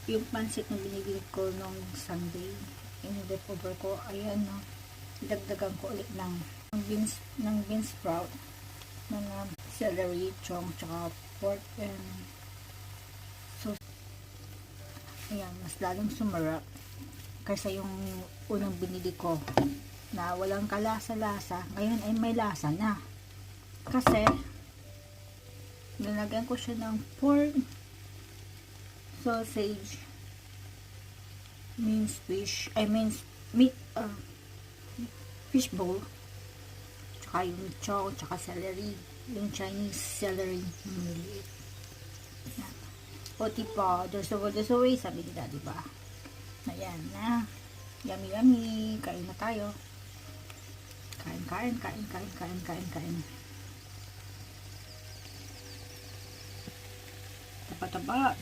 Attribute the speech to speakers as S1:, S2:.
S1: Yung pansit na binili ko nung Sunday, yung leftover ko, ayan no, dagdagan ko ulit ng bean sprout, ng celery, chong, tsaka pork and sauce. Ayan, mas lalong sumarap kaysa yung unang binili ko na walang kalasa-lasa. Ngayon ay may lasa na kasi nilagyan ko siya ng pork, sausage, minced fish, meat, fish bowl, tsaka yung chong, tsaka celery, yung Chinese celery, maliit. O tipo, there's a way, sabi nila, diba? Ayan na, yummy yummy, kain na tayo. Kain. Taba-taba.